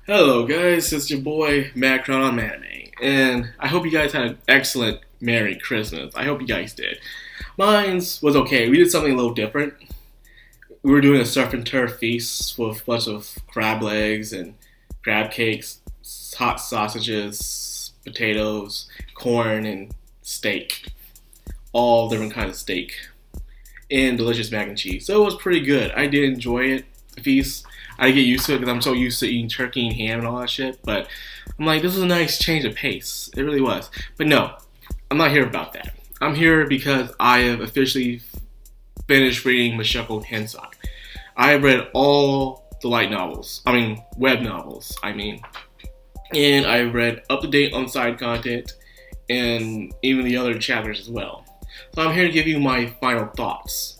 Hello guys, it's your boy Madcrownxox, and I hope you guys had an excellent Merry Christmas. I hope you guys did. Mine's was okay. We did something a little different. We were doing a surf and turf feast with a bunch of crab legs and crab cakes, hot sausages, potatoes, corn, and steak. All different kinds of steak. And delicious mac and cheese. So it was pretty good. I did enjoy it, the feast. I get used to it because I'm so used to eating turkey and ham and all that shit. But I'm like, this is a nice change of pace. It really was. But no, I'm not here about that. I'm here because I have officially finished reading Mushoku Tensei. I have read all the light novels. Web novels, And I've read up to date on side content and even the other chapters as well. So I'm here to give you my final thoughts.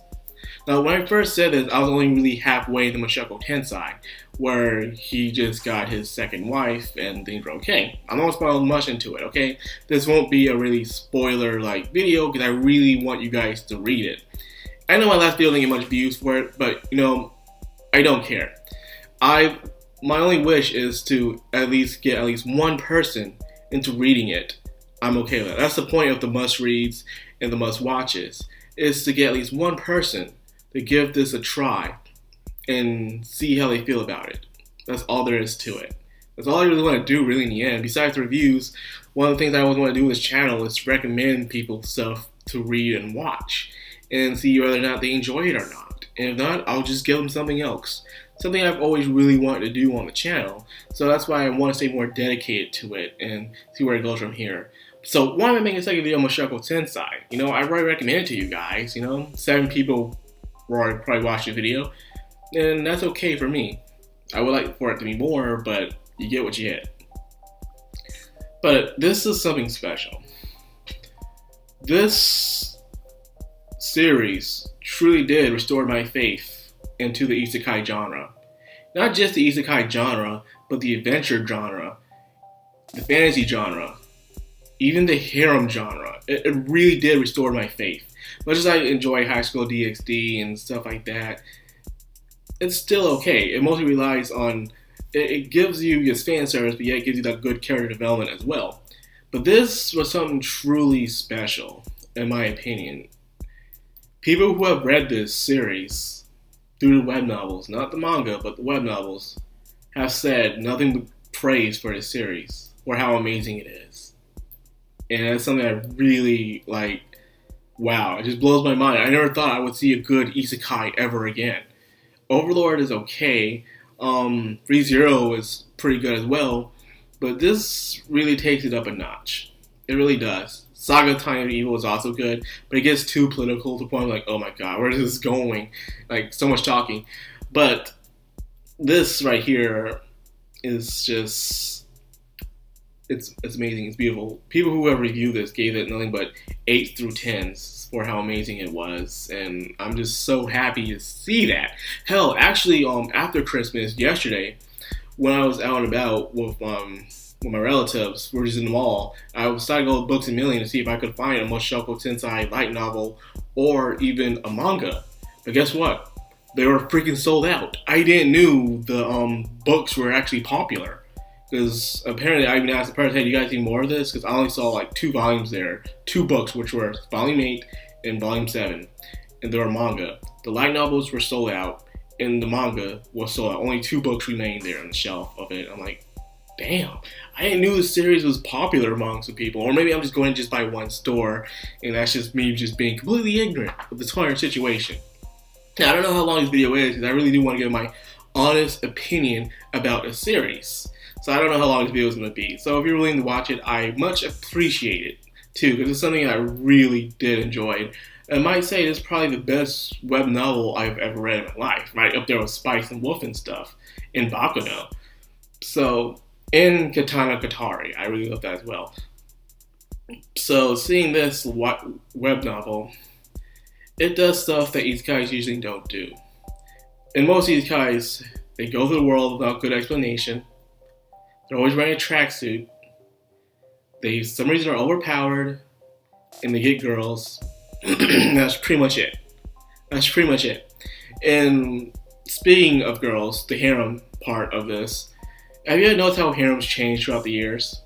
Now, when I first said this, I was only really halfway to Mushoku Tensei, where he just got his second wife and things were okay. I'm not spoiling much into it, okay? This won't be a really spoiler-like video because I really want you guys to read it. I know my last video didn't get much views for it, but, I don't care. My only wish is to at least get at least one person into reading it. I'm okay with that. That's the point of the must-reads and the must-watches, is to get at least one person to give this a try and see how they feel about it. That's all there is to it. That's all I really want to do really in the end. Besides reviews, one of the things I always want to do with this channel is recommend people stuff to read and watch and see whether or not they enjoy it or not. And if not, I'll just give them something else. Something I've always really wanted to do on the channel. So that's why I want to stay more dedicated to it and see where it goes from here. So why am I making a second video on Mushoku Tensei? I already recommended it to you guys, 7 people were probably watched the video, and that's okay for me. I would like for it to be more, but you get what you get. But this is something special. This series truly did restore my faith into the isekai genre. Not just the isekai genre, but the adventure genre, the fantasy genre, even the harem genre. It really did restore my faith. Much as I enjoy High School DxD and stuff like that, it's still okay. It mostly relies on, it gives you your fan service, but yet it gives you that good character development as well. But this was something truly special, in my opinion. People who have read this series through the web novels, not the manga, but the web novels, have said nothing but praise for this series, or how amazing it is. And that's something I really like. Wow, it just blows my mind. I never thought I would see a good isekai ever again. Overlord is okay. Re:Zero is pretty good as well. But this really takes it up a notch. It really does. Saga Time of Evil is also good, but it gets too political to the point like, oh my god, where is this going? Like, so much talking. But this right here is just... It's amazing. It's beautiful. People who have reviewed this gave it nothing but 8 through 10s for how amazing it was, and I'm just so happy to see that. Hell, actually, after Christmas yesterday, when I was out and about with my relatives, we were just in the mall. I decided to go to Books A Million to see if I could find a Mushoku Tensei light novel or even a manga. But guess what? They were freaking sold out. I didn't know the books were actually popular. Because apparently I even asked the person, hey, do you guys need more of this? Because I only saw like 2 volumes there. 2 books, which were Volume 8 and Volume 7. And they were manga. The light novels were sold out. And the manga was sold out. Only 2 books remained there on the shelf of it. I'm like, damn. I didn't know the series was popular amongst the people. Or maybe I'm just going to just buy one store. And that's just me just being completely ignorant of the entire situation. Now, I don't know how long this video is. Because I really do want to give my honest opinion about a series. So I don't know how long this video is going to be. So if you're willing to watch it, I much appreciate it, too, because it's something I really did enjoy. I might say it's probably the best web novel I've ever read in my life, right up there with Spice and Wolf and stuff, in Bakuno. So, in Katana Katari, I really love that as well. So seeing this web novel, it does stuff that isekais usually don't do. In most isekais, they go through the world without good explanation. They're always wearing a tracksuit. They, for some reason, are overpowered, and they get girls. That's pretty much it. And speaking of girls, the harem part of this, Have you ever noticed how harems change throughout the years?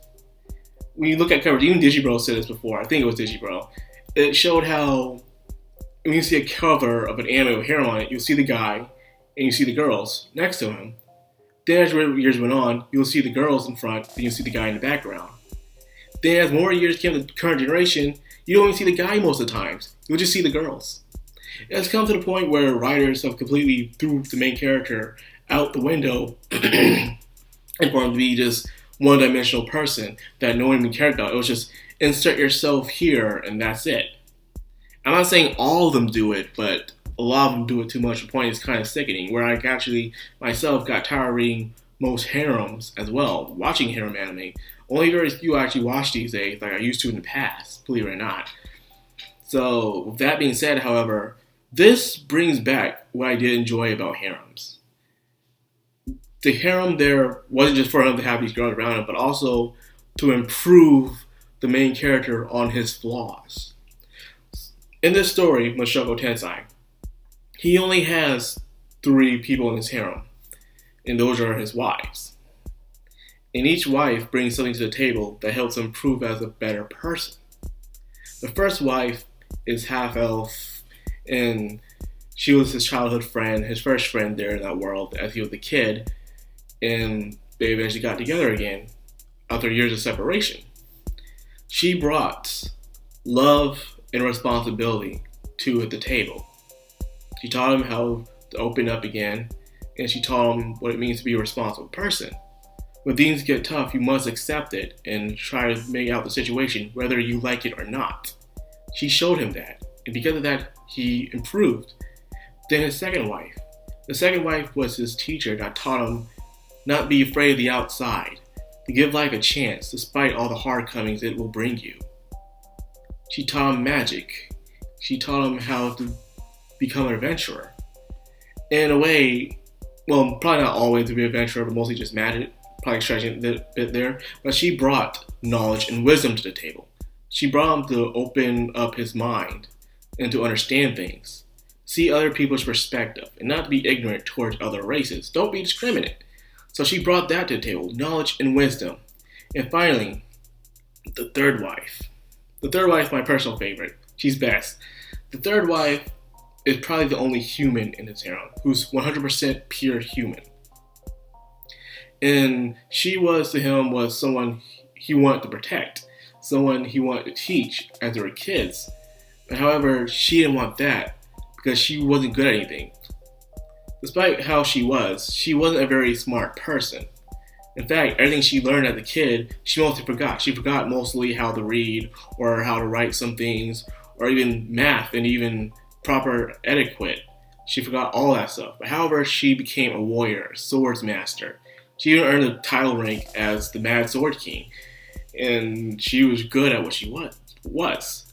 When you look at covers, even Digibro said this before. I think it was Digibro. It showed how when you see a cover of an anime with harem on it, you'll see the guy and you see the girls next to him. Then as years went on, you'll see the girls in front, then you'll see the guy in the background. Then as more years came to the current generation, you don't even see the guy most of the times. You'll just see the girls. It's come to the point where writers have completely threw the main character out the window and for him to be just one-dimensional person that no one even cared about. It was just insert yourself here and that's it. I'm not saying all of them do it, but a lot of them do it too much. The point is kind of sickening, where I actually myself got tired of reading most harems as well, watching harem anime. Only very few actually watch these days, like I used to in the past, believe it or not. So, with that being said, however, this brings back what I did enjoy about harems. The harem there wasn't just for him to have these girls around him, but also to improve the main character on his flaws. In this story, Mushoku Tensei, he only has 3 people in his harem, and those are his wives. And each wife brings something to the table that helps him prove as a better person. The first wife is half-elf, and she was his childhood friend, his first friend there in that world as he was a kid, and they eventually got together again after years of separation. She brought love and responsibility to the table. She taught him how to open up again, and she taught him what it means to be a responsible person. When things get tough, you must accept it and try to make out the situation, whether you like it or not. She showed him that, and because of that, he improved. Then his second wife. The second wife was his teacher that taught him not to be afraid of the outside, to give life a chance despite all the hard comings it will bring you. She taught him magic. She taught him how to become an adventurer. In a way, well, probably not always to be an adventurer, but mostly just magic, probably stretching a bit there, but she brought knowledge and wisdom to the table. She brought him to open up his mind and to understand things, see other people's perspective, and not to be ignorant towards other races. Don't be discriminate. So she brought that to the table, knowledge and wisdom. And finally, the third wife. The third wife is my personal favorite. She's best. The third wife is probably the only human in his harem who's 100% pure human. And she was, to him, was someone he wanted to protect, someone he wanted to teach as they were kids. But however, she didn't want that because she wasn't good at anything. Despite how she wasn't a very smart person. In fact, everything she learned as a kid, she mostly forgot. She forgot mostly how to read or how to write some things, or even math and even proper etiquette. She forgot all that stuff. But however, she became a warrior, a swords master. She even earned a title rank as the Mad Sword King. And she was good at what she was.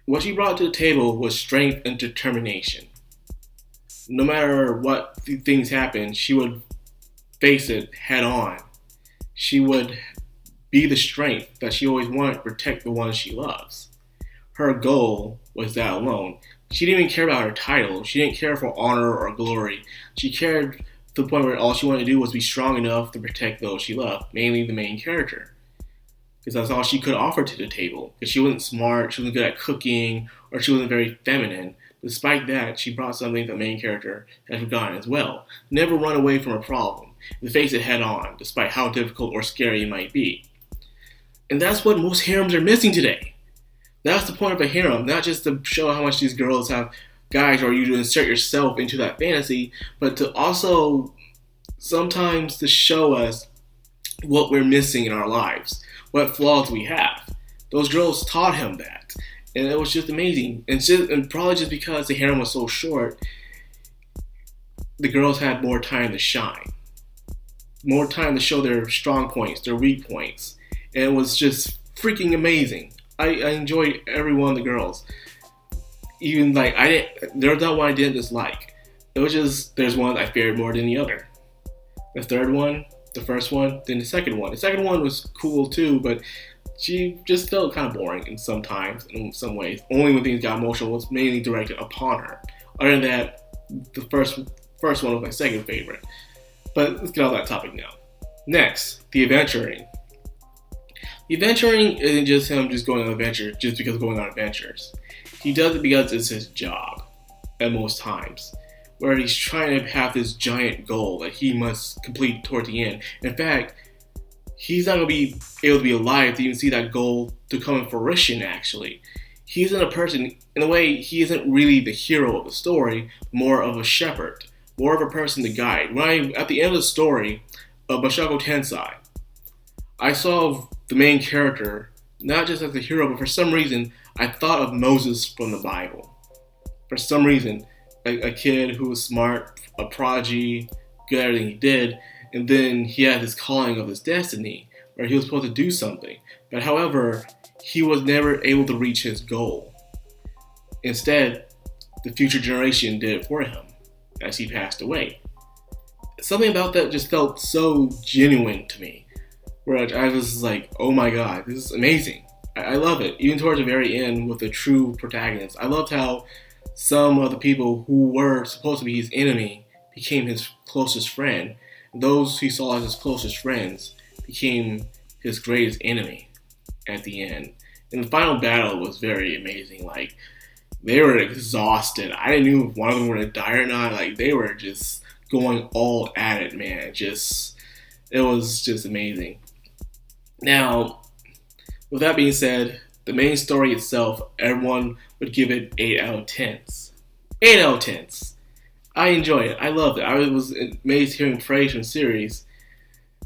What she brought to the table was strength and determination. No matter what things happened, she would face it head on. She would be the strength that she always wanted to protect the ones she loves. Her goal was that alone. She didn't even care about her title. She didn't care for honor or glory. She cared to the point where all she wanted to do was be strong enough to protect those she loved, mainly the main character. Because that's all she could offer to the table. Because she wasn't smart, she wasn't good at cooking, or she wasn't very feminine. Despite that, she brought something the main character had forgotten as well. Never run away from a problem, and face it head on, despite how difficult or scary it might be. And that's what most harems are missing today. That's the point of a harem, not just to show how much these girls have guys or you to insert yourself into that fantasy, but to also sometimes to show us what we're missing in our lives, what flaws we have. Those girls taught him that. And it was just amazing. And probably just because the harem was so short, the girls had more time to shine. More time to show their strong points, their weak points. And it was just freaking amazing. I enjoyed every one of the girls. Even there's not one I didn't dislike. It was just, there's one I feared more than the other. The third one, the first one, then the second one. The second one was cool too, but she just felt kind of boring in some ways. Only when things got emotional was mainly directed upon her. Other than that, the first one was my second favorite. But let's get off that topic now. Next, the adventuring. The adventuring isn't just him just going on adventures just because going on adventures. He does it because it's his job at most times, where he's trying to have this giant goal that he must complete toward the end. In fact, he's not going to be able to be alive to even see that goal to come in fruition, actually. He isn't a person, in a way, he isn't really the hero of the story, more of a shepherd, more of a person to guide. At the end of the story of Mushoku Tensei, I saw the main character, not just as a hero, but for some reason, I thought of Moses from the Bible. For some reason, a kid who was smart, a prodigy, good at everything he did, and then he had this calling of his destiny, where he was supposed to do something. But however, he was never able to reach his goal. Instead, the future generation did it for him, as he passed away. Something about that just felt so genuine to me, where I was like, oh my god, this is amazing. I love it. Even towards the very end with the true protagonist. I loved how some of the people who were supposed to be his enemy became his closest friend. Those he saw as his closest friends became his greatest enemy at the end. And the final battle was very amazing. Like, they were exhausted. I didn't know if one of them were going to die or not. Like, they were just going all at it, man. It was just amazing. Now, with that being said, the main story itself, everyone would give it 8 out of 10s. 8 out of 10s. I enjoy it. I loved it. I was amazed hearing praise from the series.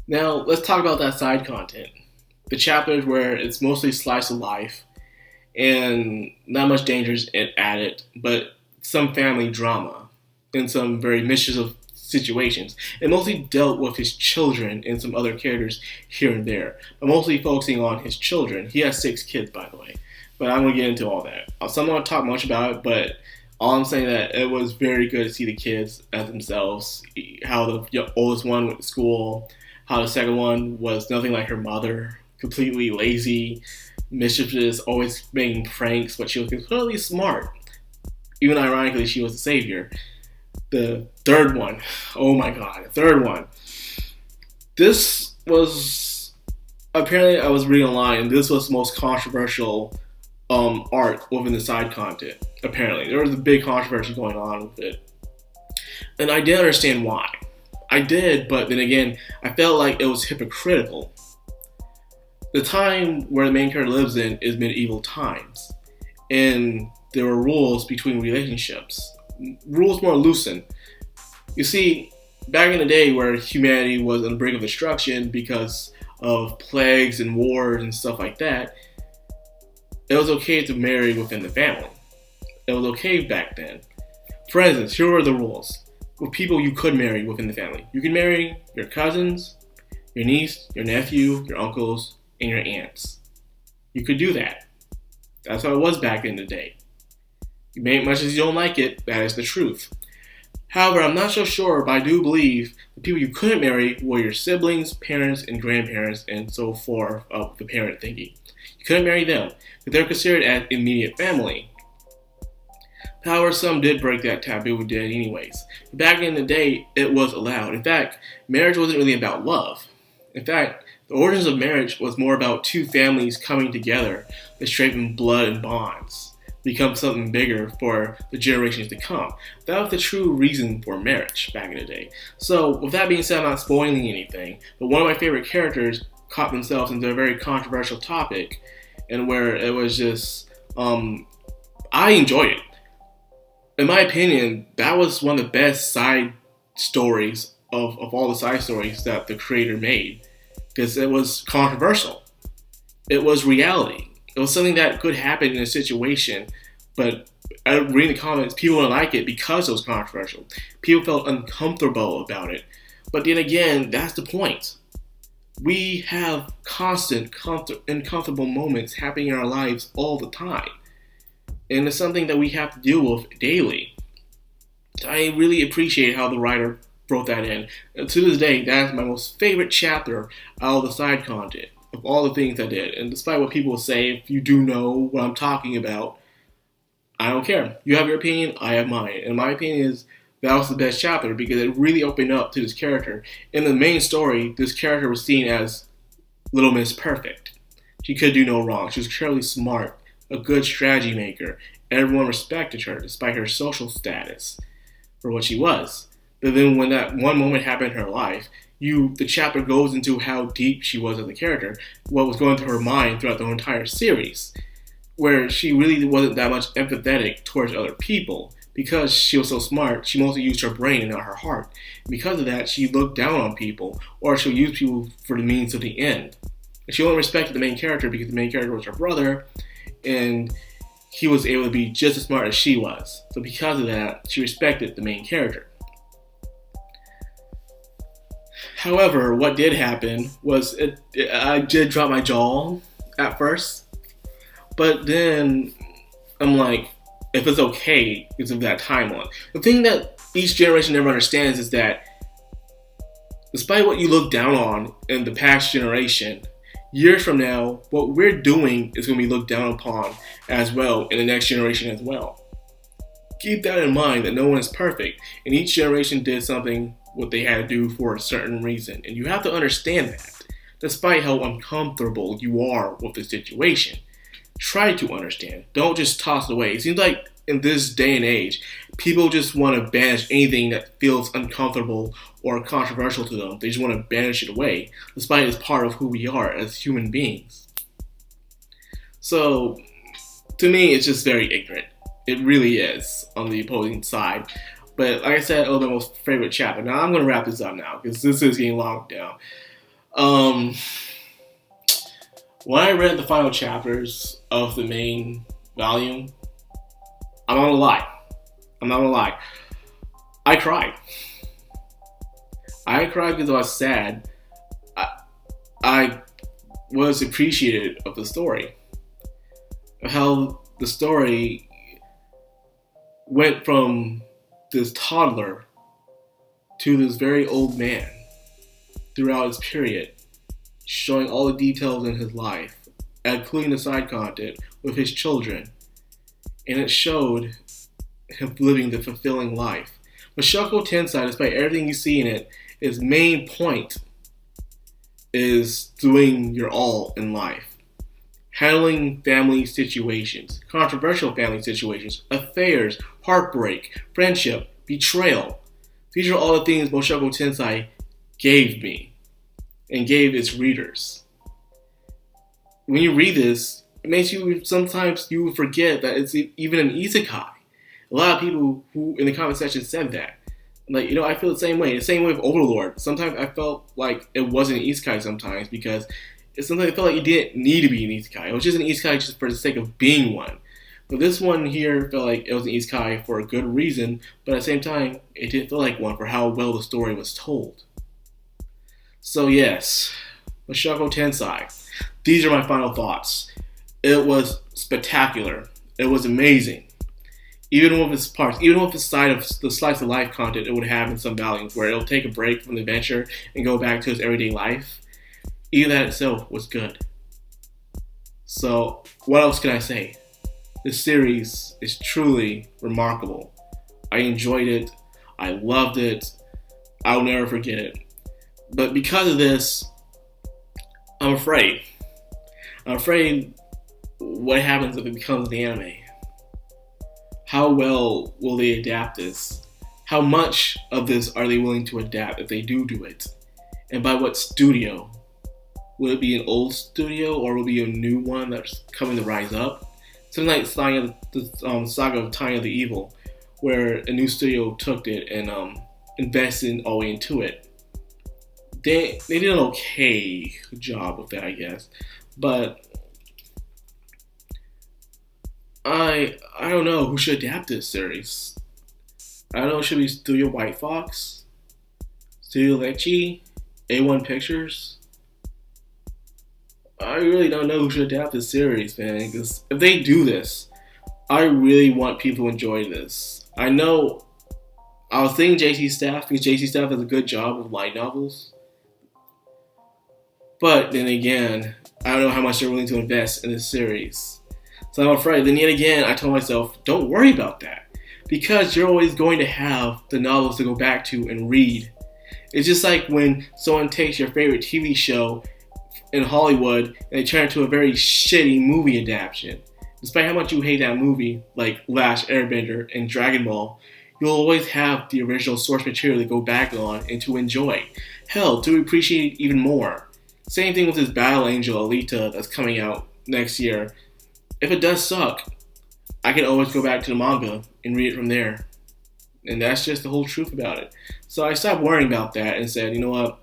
Now, let's talk about that side content. The chapters where it's mostly slice of life and not much dangers added, but some family drama and some very mischievous situations. It mostly dealt with his children and some other characters here and there, but mostly focusing on his children. He has 6 kids, by the way, but I'm going to get into all that. I'm not going to talk much about it, but all I'm saying that it was very good to see the kids as themselves, how the oldest one went to school, how the second one was nothing like her mother, completely lazy, mischievous, always making pranks, but she was completely smart. Even ironically, she was the savior. The third one, oh my god, the third one. This was, apparently I was reading online, this was the most controversial arc within the side content. Apparently, there was a big controversy going on with it. And I didn't understand why. I did, but then again, I felt like it was hypocritical. The time where the main character lives in is medieval times. And there were rules between relationships. Rules more loosened. You see, back in the day where humanity was on the brink of destruction because of plagues and wars and stuff like that, it was okay to marry within the family. It was okay back then. For instance, here were the rules. With people you could marry within the family. You can marry your cousins, your niece, your nephew, your uncles, and your aunts. You could do that. That's how it was back in the day. Much as you don't like it, that is the truth. However, I'm not so sure, but I do believe the people you couldn't marry were your siblings, parents, and grandparents, and so forth of the parent thingy. You couldn't marry them, but they're considered as immediate family. However, some did break that taboo and did anyways. Back in the day, it was allowed. In fact, marriage wasn't really about love. In fact, the origins of marriage was more about two families coming together to strengthen blood and bonds, become something bigger for the generations to come. That was the true reason for marriage back in the day. So, with that being said, I'm not spoiling anything, but one of my favorite characters caught themselves into a very controversial topic, and where it was just, I enjoyed it. In my opinion, that was one of the best side stories of all the side stories that the creator made. Because it was controversial. It was reality. It was something that could happen in a situation, but reading the comments, people didn't like it because it was controversial. People felt uncomfortable about it. But then again, that's the point. We have constant, uncomfortable moments happening in our lives all the time. And it's something that we have to deal with daily. I really appreciate how the writer wrote that in. And to this day, that is my most favorite chapter out of the side content, of all the things I did. And despite what people say, if you do know what I'm talking about, I don't care. You have your opinion, I have mine. And my opinion is that was the best chapter because it really opened up to this character. In the main story, this character was seen as Little Miss Perfect. She could do no wrong. She was incredibly smart, a good strategy maker. Everyone respected her despite her social status for what she was. But then when that one moment happened in her life, the chapter goes into how deep she was as a character, what was going through her mind throughout the entire series, where she really wasn't that much empathetic towards other people. Because she was so smart, she mostly used her brain and not her heart. Because of that, she looked down on people, or she'll use people for the means to the end. And she only respected the main character because the main character was her brother, and he was able to be just as smart as she was. So because of that, she respected the main character. However, what did happen was I did drop my jaw at first, but then I'm like, if it's okay because of that timeline. The thing that each generation never understands is that despite what you look down on in the past generation, years from now, what we're doing is going to be looked down upon as well in the next generation as well. Keep that in mind that no one is perfect, and each generation did something what they had to do for a certain reason. And you have to understand that, despite how uncomfortable you are with the situation. Try to understand. Don't just toss it away. It seems like in this day and age, people just want to banish anything that feels uncomfortable or controversial to them. They just want to banish it away, despite it's part of who we are as human beings. So, to me, it's just very ignorant. It really is on the opposing side. But like I said, it was my most favorite chapter. Now, I'm going to wrap this up now, because this is getting long down. When I read the final chapters of the main volume, I'm not gonna lie. I cried. I cried because I was sad. I was appreciative of the story. How the story went from this toddler to this very old man throughout his period, showing all the details in his life, including the side content with his children. And it showed him living the fulfilling life. Mushoku Tensei, despite everything you see in it, its main point is doing your all in life. Handling family situations, controversial family situations, affairs, heartbreak, friendship, betrayal. These are all the things Mushoku Tensei gave me and gave its readers. When you read this, it makes you, sometimes you forget that it's even an isekai. A lot of people who in the comment section said that. Like, I feel the same way. The same way with Overlord. Sometimes I felt like it wasn't an isekai sometimes because sometimes I felt like it didn't need to be an isekai. It was just an isekai just for the sake of being one. But this one here felt like it was an isekai for a good reason, but at the same time, it didn't feel like one for how well the story was told. So yes, Mushoku Tensei. These are my final thoughts. It was spectacular. It was amazing. Even with its parts, even with the slice of life content it would have in some volumes where it'll take a break from the adventure and go back to its everyday life, even that itself was good. So, what else can I say? This series is truly remarkable. I enjoyed it. I loved it. I'll never forget it. But because of this, I'm afraid. I'm afraid what happens if it becomes the anime. How well will they adapt this? How much of this are they willing to adapt if they do it? And by what studio? Will it be an old studio or will it be a new one that's coming to rise up? Something like the Saga of Time of the Evil, where a new studio took it and invested all the way into it. They did an okay job with that, I guess. But I don't know who should adapt this series. I don't know, should be Studio White Fox, Studio Lecce, A1 Pictures. I really don't know who should adapt this series, man, because if they do this, I really want people to enjoy this. I know, I was thinking JC Staff, because JC Staff does a good job with light novels. But then again, I don't know how much they're willing to invest in this series. So I'm afraid. Then yet again, I told myself, don't worry about that. because you're always going to have the novels to go back to and read. It's just like when someone takes your favorite TV show in Hollywood and they turn it into a very shitty movie adaptation. Despite how much you hate that movie, like Last Airbender and Dragon Ball, you'll always have the original source material to go back on and to enjoy. Hell, to appreciate it even more. Same thing with this Battle Angel Alita that's coming out next year. If it does suck, I can always go back to the manga and read it from there. And that's just the whole truth about it. So I stopped worrying about that and said, you know what?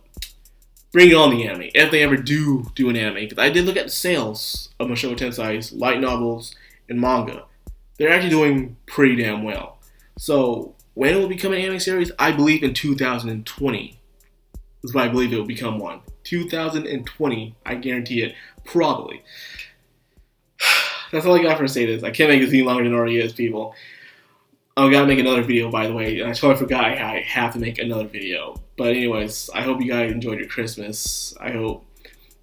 Bring on the anime, if they ever do an anime. Because I did look at the sales of Mushoku Tensei's light novels and manga. They're actually doing pretty damn well. So when it will become an anime series, I believe in 2020. Is when I believe it will become one. 2020, I guarantee it. Probably. That's all I got for say this. I can't make this any longer than it already is, people. I gotta make another video, by the way. I totally forgot I have to make another video. But anyways, I hope you guys enjoyed your Christmas. I hope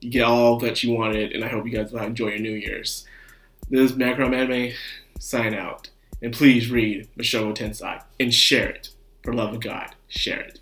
you get all that you wanted, and I hope you guys enjoy your New Year's. This is Madcrownxox Anime, sign out. And please read Mushoku Tensei and share it. For the love of God, share it.